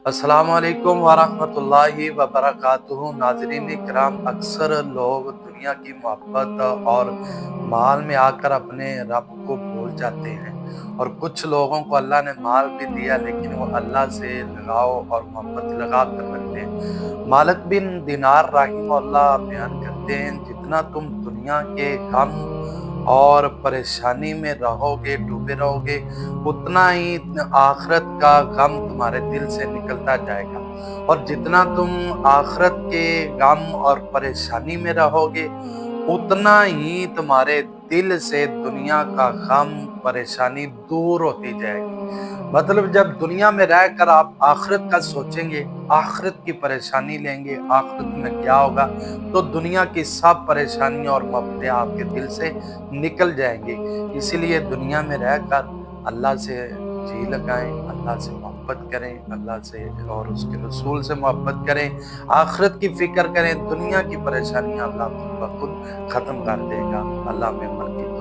السلام علیکم ورحمۃ اللہ وبرکاتہ۔ ناظرین کرام، اکثر لوگ دنیا کی محبت اور مال میں آ کر اپنے رب کو بھول جاتے ہیں، اور کچھ لوگوں کو اللہ نے مال بھی دیا لیکن وہ اللہ سے لگاؤ اور محبت لگا کر رکھتے ہیں۔ مالک بن دینار رحمہ اللہ بیان کرتے ہیں، جتنا تم دنیا کے غم اور پریشانی میں رہو گے، ڈوبے رہو گے، اتنا ہی آخرت کا غم تمہارے دل سے نکلتا جائے گا، اور جتنا تم آخرت کے غم اور پریشانی میں رہو گے، اتنا ہی تمہارے دل سے دنیا کا غم پریشانی دور ہوتی جائے گی۔ مطلب جب دنیا میں رہ کر آپ آخرت کا سوچیں گے، آخرت کی پریشانی لیں گے، آخرت میں کیا ہوگا، تو دنیا کی سب پریشانیاں اور مفادات آپ کے دل سے نکل جائیں گے۔ اسی لیے دنیا میں رہ کر اللہ سے جی لگائیں، اللہ سے محبت کریں، اللہ سے اور اس کے رسول سے محبت کریں، آخرت کی فکر کریں۔ دنیا کی پریشانیاں اللہ خود بخود ختم کر دے گا۔ اللہ میں عمل کیجیے۔